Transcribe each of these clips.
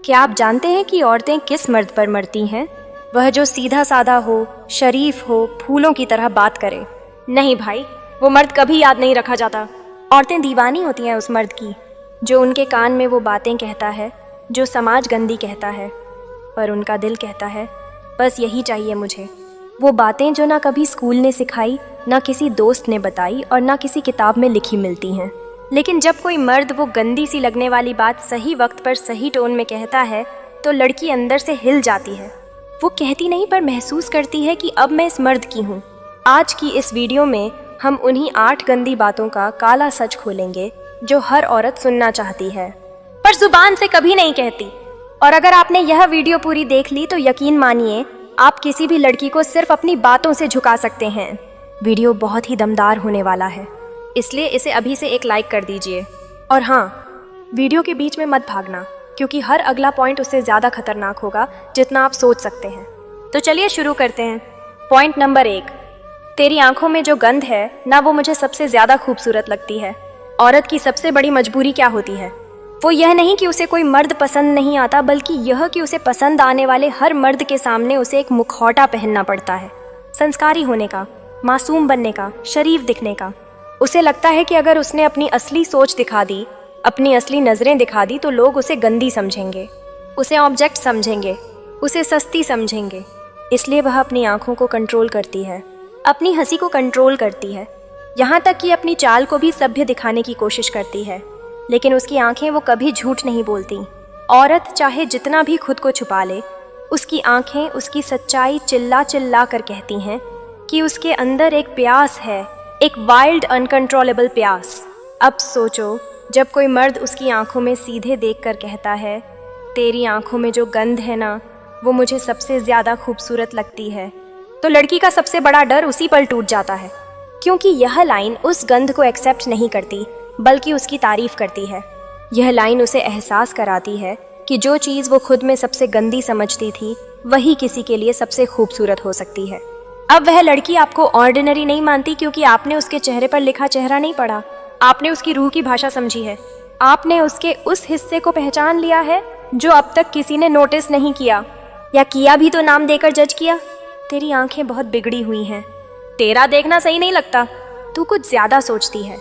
क्या आप जानते हैं कि औरतें किस मर्द पर मरती हैं? वह जो सीधा साधा हो, शरीफ हो, फूलों की तरह बात करे। नहीं भाई, वो मर्द कभी याद नहीं रखा जाता। औरतें दीवानी होती हैं उस मर्द की जो उनके कान में वो बातें कहता है जो समाज गंदी कहता है, पर उनका दिल कहता है बस यही चाहिए मुझे। वो बातें जो ना कभी स्कूल ने सिखाई, ना किसी दोस्त ने बताई और ना किसी किताब में लिखी मिलती हैं। लेकिन जब कोई मर्द वो गंदी सी लगने वाली बात सही वक्त पर सही टोन में कहता है तो लड़की अंदर से हिल जाती है। वो कहती नहीं पर महसूस करती है कि अब मैं इस मर्द की हूँ। आज की इस वीडियो में हम उन्हीं 8 गंदी बातों का काला सच खोलेंगे जो हर औरत सुनना चाहती है पर जुबान से कभी नहीं कहती। और अगर आपने यह वीडियो पूरी देख ली तो यकीन मानिए आप किसी भी लड़की को सिर्फ अपनी बातों से झुका सकते हैं। वीडियो बहुत ही दमदार होने वाला है, इसलिए इसे अभी से एक लाइक कर दीजिए। और हाँ, वीडियो के बीच में मत भागना क्योंकि हर अगला पॉइंट उससे ज़्यादा खतरनाक होगा जितना आप सोच सकते हैं। तो चलिए शुरू करते हैं। पॉइंट नंबर 1, तेरी आंखों में जो गंध है ना वो मुझे सबसे ज़्यादा खूबसूरत लगती है। औरत की सबसे बड़ी मजबूरी क्या होती है? वो यह नहीं कि उसे कोई मर्द पसंद नहीं आता, बल्कि यह कि उसे पसंद आने वाले हर मर्द के सामने उसे एक मुखौटा पहनना पड़ता है, संस्कारी होने का, मासूम बनने का, शरीफ दिखने का। उसे लगता है कि अगर उसने अपनी असली सोच दिखा दी, अपनी असली नज़रें दिखा दी तो लोग उसे गंदी समझेंगे, उसे ऑब्जेक्ट समझेंगे, उसे सस्ती समझेंगे। इसलिए वह अपनी आंखों को कंट्रोल करती है, अपनी हंसी को कंट्रोल करती है, यहाँ तक कि अपनी चाल को भी सभ्य दिखाने की कोशिश करती है। लेकिन उसकी आंखें वो कभी झूठ नहीं बोलती। औरत चाहे जितना भी खुद को छुपा ले, उसकी आंखें उसकी सच्चाई चिल्ला चिल्ला कर कहती हैं कि उसके अंदर एक प्यास है, एक वाइल्ड अनकंट्रोलेबल प्यास। अब सोचो, जब कोई मर्द उसकी आंखों में सीधे देखकर कहता है तेरी आंखों में जो गंध है ना वो मुझे सबसे ज़्यादा खूबसूरत लगती है, तो लड़की का सबसे बड़ा डर उसी पल टूट जाता है। क्योंकि यह लाइन उस गंध को एक्सेप्ट नहीं करती बल्कि उसकी तारीफ करती है। यह लाइन उसे एहसास कराती है कि जो चीज़ वो खुद में सबसे गंदी समझती थी वही किसी के लिए सबसे खूबसूरत हो सकती है। अब वह लड़की आपको ऑर्डिनरी नहीं मानती क्योंकि आपने उसके चेहरे पर लिखा चेहरा नहीं पढ़ा, आपने उसकी रूह की भाषा समझी है, आपने उसके उस हिस्से को पहचान लिया है जो अब तक किसी ने नोटिस नहीं किया, या किया भी तो नाम देकर जज किया। तेरी आंखें बहुत बिगड़ी हुई हैं, तेरा देखना सही नहीं लगता, तू कुछ ज़्यादा सोचती है।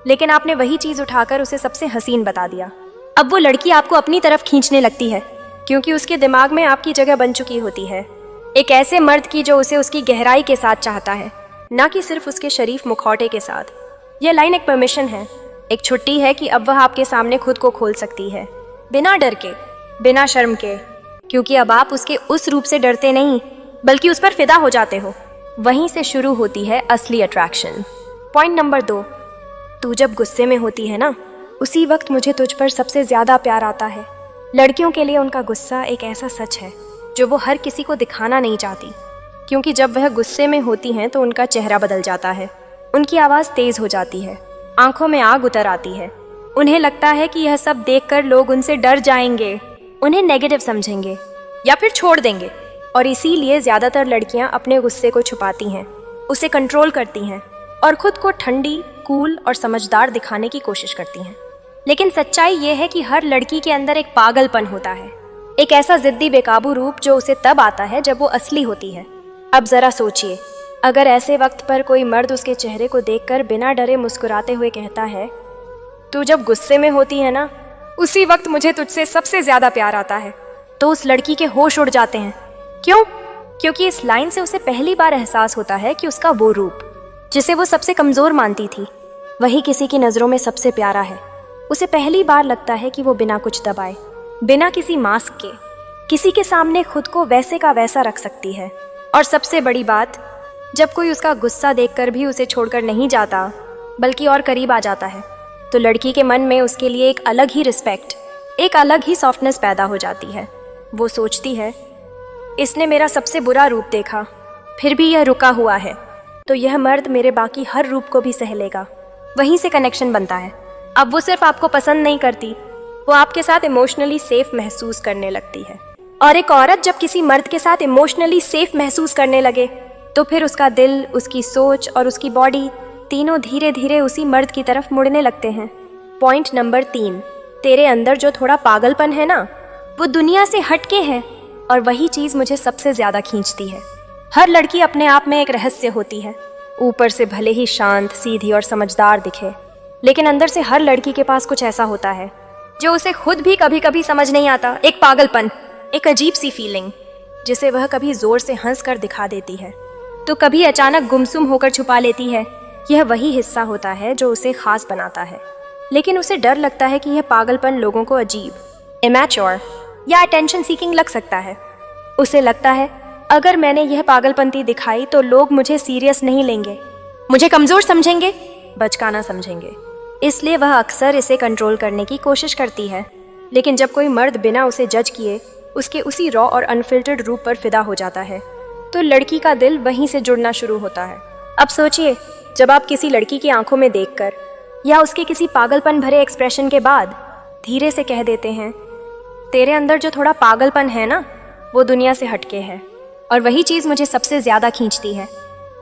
लेकिन आपने वही चीज़ उठाकर उसे सबसे हसीन बता दिया। अब वो लड़की आपको अपनी तरफ खींचने लगती है क्योंकि उसके दिमाग में आपकी जगह बन चुकी होती है, एक ऐसे मर्द की जो उसे उसकी गहराई के साथ चाहता है, ना कि सिर्फ उसके शरीफ मुखौटे के साथ। यह लाइन एक परमिशन है, एक छुट्टी है कि अब वह आपके सामने खुद को खोल सकती है, बिना डर के, बिना शर्म के, क्योंकि अब आप उसके उस रूप से डरते नहीं बल्कि उस पर फिदा हो जाते हो। वहीं से शुरू होती है असली अट्रैक्शन। पॉइंट नंबर 2, तू जब गुस्से में होती है ना उसी वक्त मुझे तुझ पर सबसे ज़्यादा प्यार आता है। लड़कियों के लिए उनका गुस्सा एक ऐसा सच है जो वो हर किसी को दिखाना नहीं चाहती, क्योंकि जब वह गुस्से में होती हैं तो उनका चेहरा बदल जाता है, उनकी आवाज़ तेज़ हो जाती है, आंखों में आग उतर आती है। उन्हें लगता है कि यह सब देखकर लोग उनसे डर जाएंगे, उन्हें नेगेटिव समझेंगे या फिर छोड़ देंगे। और इसीलिए ज़्यादातर लड़कियां अपने गुस्से को छुपाती हैं, उसे कंट्रोल करती हैं और ख़ुद को ठंडी, कूल और समझदार दिखाने की कोशिश करती हैं। लेकिन सच्चाई ये है कि हर लड़की के अंदर एक पागलपन होता है, एक ऐसा ज़िद्दी बेकाबू रूप जो उसे तब आता है जब वो असली होती है। अब ज़रा सोचिए, अगर ऐसे वक्त पर कोई मर्द उसके चेहरे को देखकर बिना डरे मुस्कुराते हुए कहता है तू जब गुस्से में होती है ना उसी वक्त मुझे तुझसे सबसे ज़्यादा प्यार आता है, तो उस लड़की के होश उड़ जाते हैं। क्यों? क्योंकि इस लाइन से उसे पहली बार एहसास होता है कि उसका वो रूप जिसे वो सबसे कमज़ोर मानती थी वही किसी की नज़रों में सबसे प्यारा है। उसे पहली बार लगता है कि वो बिना कुछ दबाए, बिना किसी मास्क के, किसी के सामने खुद को वैसे का वैसा रख सकती है। और सबसे बड़ी बात, जब कोई उसका गुस्सा देखकर भी उसे छोड़कर नहीं जाता बल्कि और करीब आ जाता है तो लड़की के मन में उसके लिए एक अलग ही रिस्पेक्ट, एक अलग ही सॉफ्टनेस पैदा हो जाती है। वो सोचती है इसने मेरा सबसे बुरा रूप देखा फिर भी यह रुका हुआ है, तो यह मर्द मेरे बाकी हर रूप को भी सह लेगा। वहीं से कनेक्शन बनता है। अब वो सिर्फ आपको पसंद नहीं करती, वो आपके साथ इमोशनली सेफ महसूस करने लगती है। और एक औरत जब किसी मर्द के साथ इमोशनली सेफ महसूस करने लगे तो फिर उसका दिल, उसकी सोच और उसकी बॉडी तीनों धीरे धीरे उसी मर्द की तरफ मुड़ने लगते हैं। पॉइंट नंबर 3, तेरे अंदर जो थोड़ा पागलपन है ना वो दुनिया से हटके है, और वही चीज मुझे सबसे ज्यादा खींचती है। हर लड़की अपने आप में एक रहस्य होती है। ऊपर से भले ही शांत, सीधी और समझदार दिखे, लेकिन अंदर से हर लड़की के पास कुछ ऐसा होता है जो उसे खुद भी कभी कभी समझ नहीं आता। एक पागलपन, एक अजीब सी फीलिंग, जिसे वह कभी जोर से हंस कर दिखा देती है तो कभी अचानक गुमसुम होकर छुपा लेती है। यह वही हिस्सा होता है जो उसे खास बनाता है, लेकिन उसे डर लगता है कि यह पागलपन लोगों को अजीब, इमैच्योर या अटेंशन सीकिंग लग सकता है। उसे लगता है अगर मैंने यह पागलपंती दिखाई तो लोग मुझे सीरियस नहीं लेंगे, मुझे कमजोर समझेंगे, बचकाना समझेंगे। इसलिए वह अक्सर इसे कंट्रोल करने की कोशिश करती है। लेकिन जब कोई मर्द बिना उसे जज किए उसके उसी रॉ और अनफिल्टर्ड रूप पर फिदा हो जाता है तो लड़की का दिल वहीं से जुड़ना शुरू होता है। अब सोचिए, जब आप किसी लड़की की आंखों में देखकर या उसके किसी पागलपन भरे एक्सप्रेशन के बाद धीरे से कह देते हैं, तेरे अंदर जो थोड़ा पागलपन है ना, वो दुनिया से हटके है, और वही चीज़ मुझे सबसे ज़्यादा खींचती है,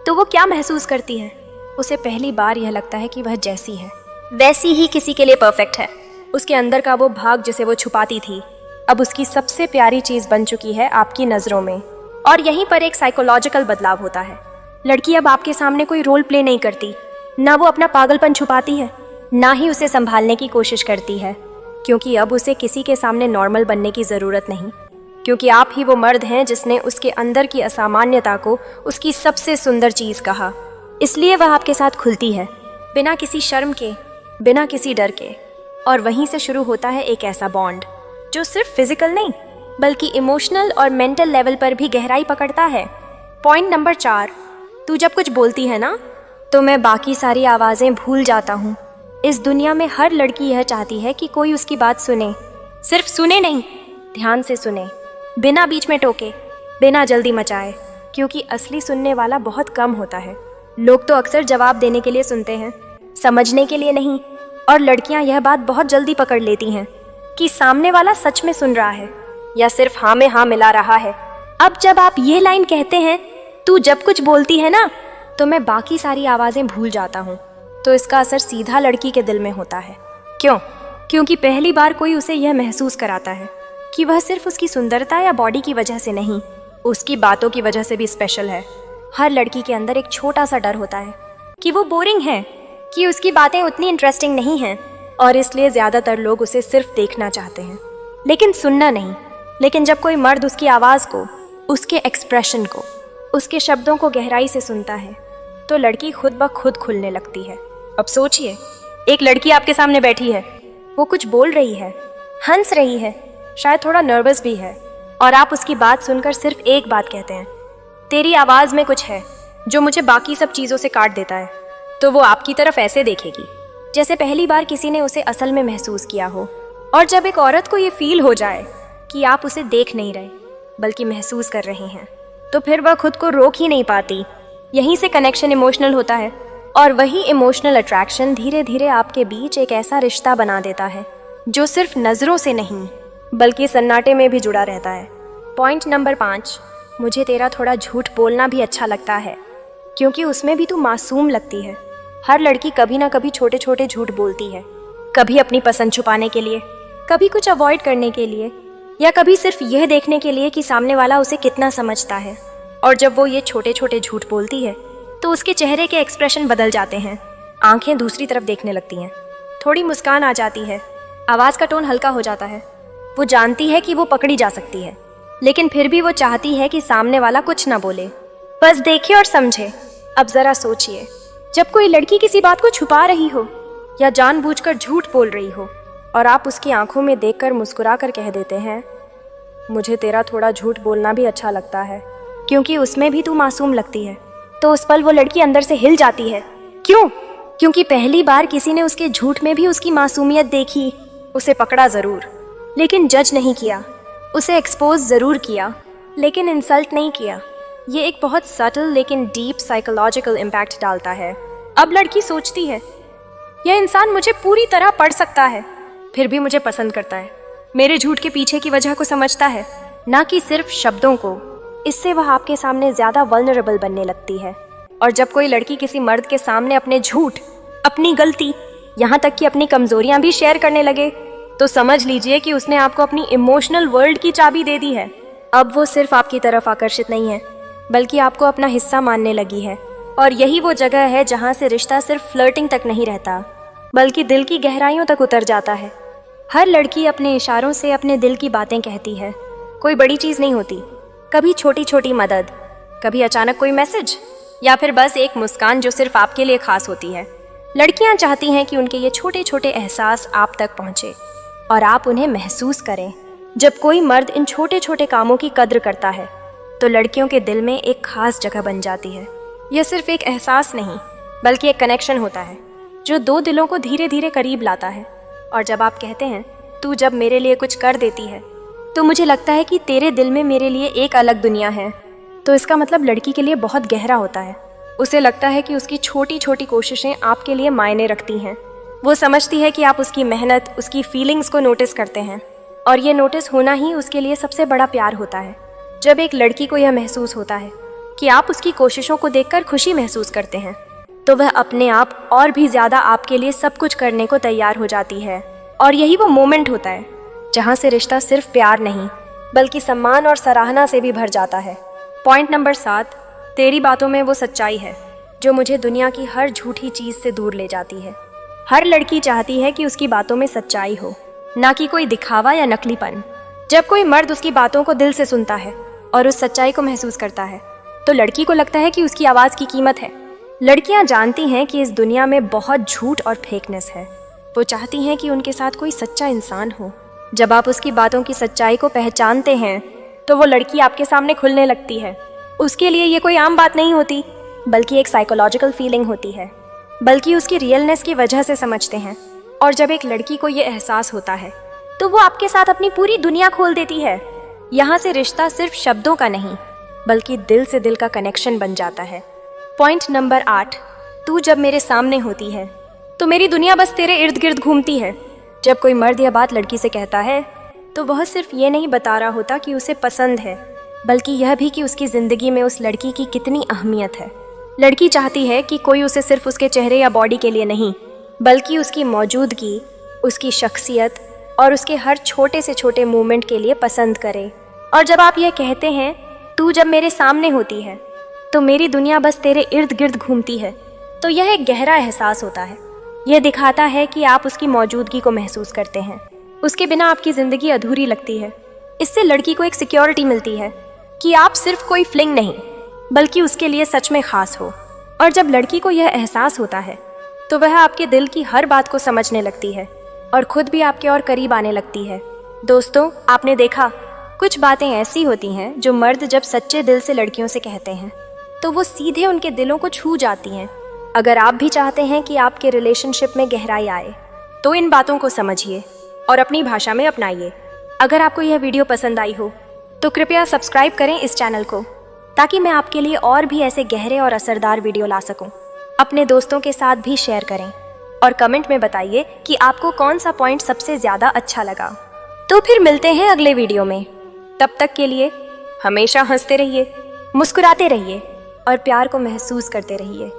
तो वो क्या महसूस करती है? उसे पहली बार यह लगता है कि वह जैसी है वैसी ही किसी के लिए परफेक्ट है। उसके अंदर का वो भाग जिसे वो छुपाती थी, अब उसकी सबसे प्यारी चीज़ बन चुकी है आपकी नज़रों में। और यहीं पर एक साइकोलॉजिकल बदलाव होता है। लड़की अब आपके सामने कोई रोल प्ले नहीं करती, ना वो अपना पागलपन छुपाती है, ना ही उसे संभालने की कोशिश करती है, क्योंकि अब उसे किसी के सामने नॉर्मल बनने की ज़रूरत नहीं, क्योंकि आप ही वो मर्द हैं जिसने उसके अंदर की असामान्यता को उसकी सबसे सुंदर चीज़ कहा। इसलिए वह आपके साथ खुलती है, बिना किसी शर्म के, बिना किसी डर के। और वहीं से शुरू होता है एक ऐसा बॉन्ड जो सिर्फ फिजिकल नहीं बल्कि इमोशनल और मेंटल लेवल पर भी गहराई पकड़ता है। पॉइंट नंबर 4, तू जब कुछ बोलती है ना तो मैं बाकी सारी आवाज़ें भूल जाता हूँ। इस दुनिया में हर लड़की यह चाहती है कि कोई उसकी बात सुने, सिर्फ सुने नहीं, ध्यान से सुने, बिना बीच में टोके, बिना जल्दी मचाए, क्योंकि असली सुनने वाला बहुत कम होता है। लोग तो अक्सर जवाब देने के लिए सुनते हैं, समझने के लिए नहीं। और लड़कियां यह बात बहुत जल्दी पकड़ लेती हैं कि सामने वाला सच में सुन रहा है या सिर्फ हाँ में हाँ मिला रहा है। अब जब आप ये लाइन कहते हैं, तू जब कुछ बोलती है ना तो मैं बाकी सारी आवाज़ें भूल जाता हूँ, तो इसका असर सीधा लड़की के दिल में होता है। क्यों? क्योंकि पहली बार कोई उसे यह महसूस कराता है कि वह सिर्फ उसकी सुंदरता या बॉडी की वजह से नहीं, उसकी बातों की वजह से भी स्पेशल है। हर लड़की के अंदर एक छोटा सा डर होता है कि वो बोरिंग है, कि उसकी बातें उतनी इंटरेस्टिंग नहीं हैं, और इसलिए ज़्यादातर लोग उसे सिर्फ देखना चाहते हैं लेकिन सुनना नहीं। लेकिन जब कोई मर्द उसकी आवाज़ को, उसके एक्सप्रेशन को, उसके शब्दों को गहराई से सुनता है तो लड़की खुद ब खुद खुलने लगती है। अब सोचिए, एक लड़की आपके सामने बैठी है, वो कुछ बोल रही है, हंस रही है, शायद थोड़ा नर्वस भी है, और आप उसकी बात सुनकर सिर्फ एक बात कहते हैं, तेरी आवाज़ में कुछ है जो मुझे बाकी सब चीज़ों से काट देता है। तो वो आपकी तरफ ऐसे देखेगी जैसे पहली बार किसी ने उसे असल में महसूस किया हो। और जब एक औरत को ये फील हो जाए कि आप उसे देख नहीं रहे बल्कि महसूस कर रहे हैं, तो फिर वह खुद को रोक ही नहीं पाती। यहीं से कनेक्शन इमोशनल होता है, और वही इमोशनल अट्रैक्शन धीरे धीरे आपके बीच एक ऐसा रिश्ता बना देता है जो सिर्फ नज़रों से नहीं बल्कि सन्नाटे में भी जुड़ा रहता है। पॉइंट नंबर 5, मुझे तेरा थोड़ा झूठ बोलना भी अच्छा लगता है, क्योंकि उसमें भी तू मासूम लगती है। हर लड़की कभी ना कभी छोटे छोटे झूठ बोलती है, कभी अपनी पसंद छुपाने के लिए, कभी कुछ अवॉइड करने के लिए, या कभी सिर्फ यह देखने के लिए कि सामने वाला उसे कितना समझता है। और जब वो ये छोटे छोटे झूठ बोलती है तो उसके चेहरे के एक्सप्रेशन बदल जाते हैं, आंखें दूसरी तरफ देखने लगती हैं, थोड़ी मुस्कान आ जाती है, आवाज़ का टोन हल्का हो जाता है। वो जानती है कि वो पकड़ी जा सकती है, लेकिन फिर भी वो चाहती है कि सामने वाला कुछ ना बोले, बस देखे और समझे। अब ज़रा सोचिए, जब कोई लड़की किसी बात को छुपा रही हो या जानबूझकर झूठ बोल रही हो और आप उसकी आंखों में देखकर मुस्कुरा कर कह देते हैं, मुझे तेरा थोड़ा झूठ बोलना भी अच्छा लगता है, क्योंकि उसमें भी तू मासूम लगती है, तो उस पल वो लड़की अंदर से हिल जाती है। क्यों? क्योंकि पहली बार किसी ने उसके झूठ में भी उसकी मासूमियत देखी। उसे पकड़ा ज़रूर लेकिन जज नहीं किया, उसे एक्सपोज ज़रूर किया लेकिन इंसल्ट नहीं किया। ये एक बहुत सटल लेकिन डीप साइकोलॉजिकल इम्पैक्ट डालता है। अब लड़की सोचती है, यह इंसान मुझे पूरी तरह पढ़ सकता है, फिर भी मुझे पसंद करता है, मेरे झूठ के पीछे की वजह को समझता है, ना कि सिर्फ शब्दों को। इससे वह आपके सामने ज़्यादा वल्नरेबल बनने लगती है। और जब कोई लड़की किसी मर्द के सामने अपने झूठ, अपनी गलती, यहाँ तक कि अपनी कमजोरियाँ भी शेयर करने लगे, तो समझ लीजिए कि उसने आपको अपनी इमोशनल वर्ल्ड की चाबी दे दी है। अब वो सिर्फ आपकी तरफ आकर्षित नहीं है, बल्कि आपको अपना हिस्सा मानने लगी है। और यही वो जगह है जहाँ से रिश्ता सिर्फ फ्लर्टिंग तक नहीं रहता, बल्कि दिल की गहराइयों तक उतर जाता है। हर लड़की अपने इशारों से अपने दिल की बातें कहती है। कोई बड़ी चीज़ नहीं होती, कभी छोटी छोटी मदद, कभी अचानक कोई मैसेज, या फिर बस एक मुस्कान जो सिर्फ आपके लिए खास होती है। लड़कियां चाहती हैं कि उनके ये छोटे छोटे एहसास आप तक पहुंचे और आप उन्हें महसूस करें। जब कोई मर्द इन छोटे छोटे कामों की कद्र करता है तो लड़कियों के दिल में एक खास जगह बन जाती है। यह सिर्फ एक एहसास नहीं, बल्कि एक कनेक्शन होता है जो दो दिलों को धीरे धीरे करीब लाता है। और जब आप कहते हैं, तू जब मेरे लिए कुछ कर देती है तो मुझे लगता है कि तेरे दिल में मेरे लिए एक अलग दुनिया है, तो इसका मतलब लड़की के लिए बहुत गहरा होता है। उसे लगता है कि उसकी छोटी छोटी कोशिशें आपके लिए मायने रखती हैं। वो समझती है कि आप उसकी मेहनत, उसकी फीलिंग्स को नोटिस करते हैं, और ये नोटिस होना ही उसके लिए सबसे बड़ा प्यार होता है। जब एक लड़की को यह महसूस होता है कि आप उसकी कोशिशों को देखकर खुशी महसूस करते हैं, तो वह अपने आप और भी ज़्यादा आपके लिए सब कुछ करने को तैयार हो जाती है। और यही वो मोमेंट होता है जहाँ से रिश्ता सिर्फ प्यार नहीं, बल्कि सम्मान और सराहना से भी भर जाता है। पॉइंट नंबर 7, तेरी बातों में वो सच्चाई है जो मुझे दुनिया की हर झूठी चीज़ से दूर ले जाती है। हर लड़की चाहती है कि उसकी बातों में सच्चाई हो, ना कि कोई दिखावा या नकलीपन। जब कोई मर्द उसकी बातों को दिल से सुनता है और उस सच्चाई को महसूस करता है, तो लड़की को लगता है कि उसकी आवाज़ की कीमत है। लड़कियां जानती हैं कि इस दुनिया में बहुत झूठ और फेकनेस है। वो चाहती हैं कि उनके साथ कोई सच्चा इंसान हो। जब आप उसकी बातों की सच्चाई को पहचानते हैं, तो वो लड़की आपके सामने खुलने लगती है। उसके लिए ये कोई आम बात नहीं होती, बल्कि एक साइकोलॉजिकल फीलिंग होती है, बल्कि उसकी रियलनेस की वजह से समझते हैं। और जब एक लड़की को ये एहसास होता है, तो वो आपके साथ अपनी पूरी दुनिया खोल देती है। यहाँ से रिश्ता सिर्फ शब्दों का नहीं, बल्कि दिल से दिल का कनेक्शन बन जाता है। पॉइंट नंबर 8, तू जब मेरे सामने होती है तो मेरी दुनिया बस तेरे इर्द गिर्द घूमती है। जब कोई मर्द यह बात लड़की से कहता है, तो वह सिर्फ ये नहीं बता रहा होता कि उसे पसंद है, बल्कि यह भी कि उसकी ज़िंदगी में उस लड़की की कितनी अहमियत है। लड़की चाहती है कि कोई उसे सिर्फ उसके चेहरे या बॉडी के लिए नहीं, बल्कि उसकी मौजूदगी, उसकी शख्सियत और उसके हर छोटे से छोटे मूवमेंट के लिए पसंद करे। और जब आप यह कहते हैं, तू जब मेरे सामने होती है तो मेरी दुनिया बस तेरे इर्द गिर्द घूमती है, तो यह एक गहरा एहसास होता है। यह दिखाता है कि आप उसकी मौजूदगी को महसूस करते हैं। उसके बिना आपकी ज़िंदगी अधूरी लगती है। इससे लड़की को एक सिक्योरिटी मिलती है कि आप सिर्फ कोई फ्लिंग नहीं, बल्कि उसके लिए सच में खास हो। और जब लड़की को यह एहसास होता है, तो वह आपके दिल की हर बात को समझने लगती है और खुद भी आपके और करीब आने लगती है। दोस्तों, आपने देखा, कुछ बातें ऐसी होती हैं जो मर्द जब सच्चे दिल से लड़कियों से कहते हैं, तो वो सीधे उनके दिलों को छू जाती हैं। अगर आप भी चाहते हैं कि आपके रिलेशनशिप में गहराई आए, तो इन बातों को समझिए और अपनी भाषा में अपनाइए। अगर आपको यह वीडियो पसंद आई हो, तो कृपया सब्सक्राइब करें इस चैनल को, ताकि मैं आपके लिए और भी ऐसे गहरे और असरदार वीडियो ला सकूं। अपने दोस्तों के साथ भी शेयर करें और कमेंट में बताइए कि आपको कौन सा पॉइंट सबसे ज़्यादा अच्छा लगा। तो फिर मिलते हैं अगले वीडियो में। तब तक के लिए हमेशा हंसते रहिए, मुस्कुराते रहिए और प्यार को महसूस करते रहिए।